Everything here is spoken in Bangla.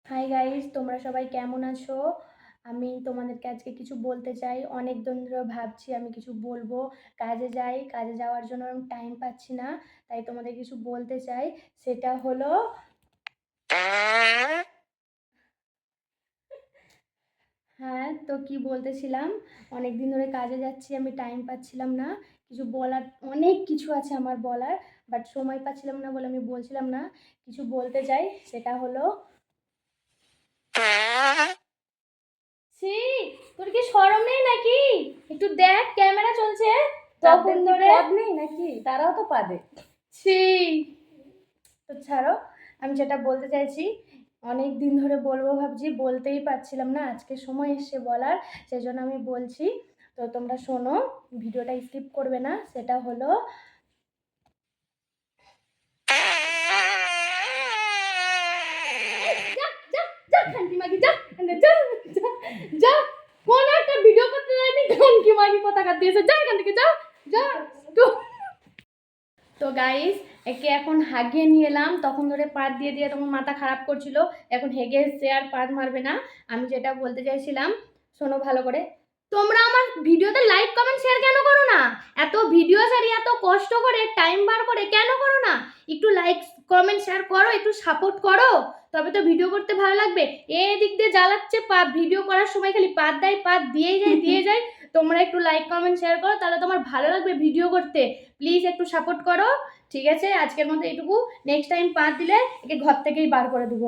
হাই গাইস, তোমরা সবাই কেমন আছো? আমি তোমাদেরকে আজকে কিছু বলতে চাই। অনেক দিন ধরে ভাবছি আমি কিছু বলবো। কাজে যাওয়ার জন্য আমি টাইম পাচ্ছি না, তাই তোমাদের কিছু বলতে চাই। সেটা হলো হ্যাঁ, তো কি বলতেছিলাম, অনেক দিন ধরে কাজে যাচ্ছি, আমি টাইম পাচ্ছিলাম না। কিছু বলার অনেক কিছু আছে আমার বলার, বাট সময় পাচ্ছিলাম না বলে আমি বলছিলাম না। কিছু বলতে চাই, সেটা হলো ছি, তোর কি শরম নেই নাকি? একটু দেখ, ক্যামেরা চলছে। তখন ধরে পদ নেই নাকি? তারাও তো পাবে। ছি, তো ছাড়ো। আমি যেটা বলতে চাইছি, অনেক দিন ধরে বলবো ভাবছি, বলতেই পারছিলাম না। আজকে সময় এসছে বলার, সেই জন্য আমি বলছি। তো তোমরা শোনো, ভিডিওটা স্কিপ করবে না। সেটা হলো খানকি মাগি যা, যা যা যা, কোন একটা ভিডিও করতে যায়নি, খানকি মাগি কোথাকার দিয়েছে, যা এখান থেকে, যা যা। তো গাইস, একে এখন হাগিয়ে নিয়ে এলাম। তখন ধরে পাত দিয়ে দিয়ে তখন মাথা খারাপ করছিল, এখন হেগে এসছে, আর পাত মারবে না। আমি যেটা বলতে চাইছিলাম, শোনো ভালো করে। তোমরা আমার ভিডিওতে লাইক কমেন্ট শেয়ার কেন করো না? এত ভিডিও সারি এত কষ্ট করে টাইম বার করে কেন করো না? একটু লাইক কমেন্ট শেয়ার করো, একটু সাপোর্ট করো, তবে তো ভিডিও করতে ভালো লাগবে। এদিক দিয়ে জ্বালাচ্ছে পাত, ভিডিও করার সময় খালি পাত দেয়, পাত দিয়ে যায়। তোমরা একটু লাইক কমেন্ট শেয়ার করো, তাহলে তোমার ভালো লাগবে ভিডিও করতে। প্লিজ একটু সাপোর্ট করো। ঠিক আছে, আজকের মতো এইটুকু। নেক্সট টাইম পাত দিলে একে ঘর থেকেই বার করে দেবো।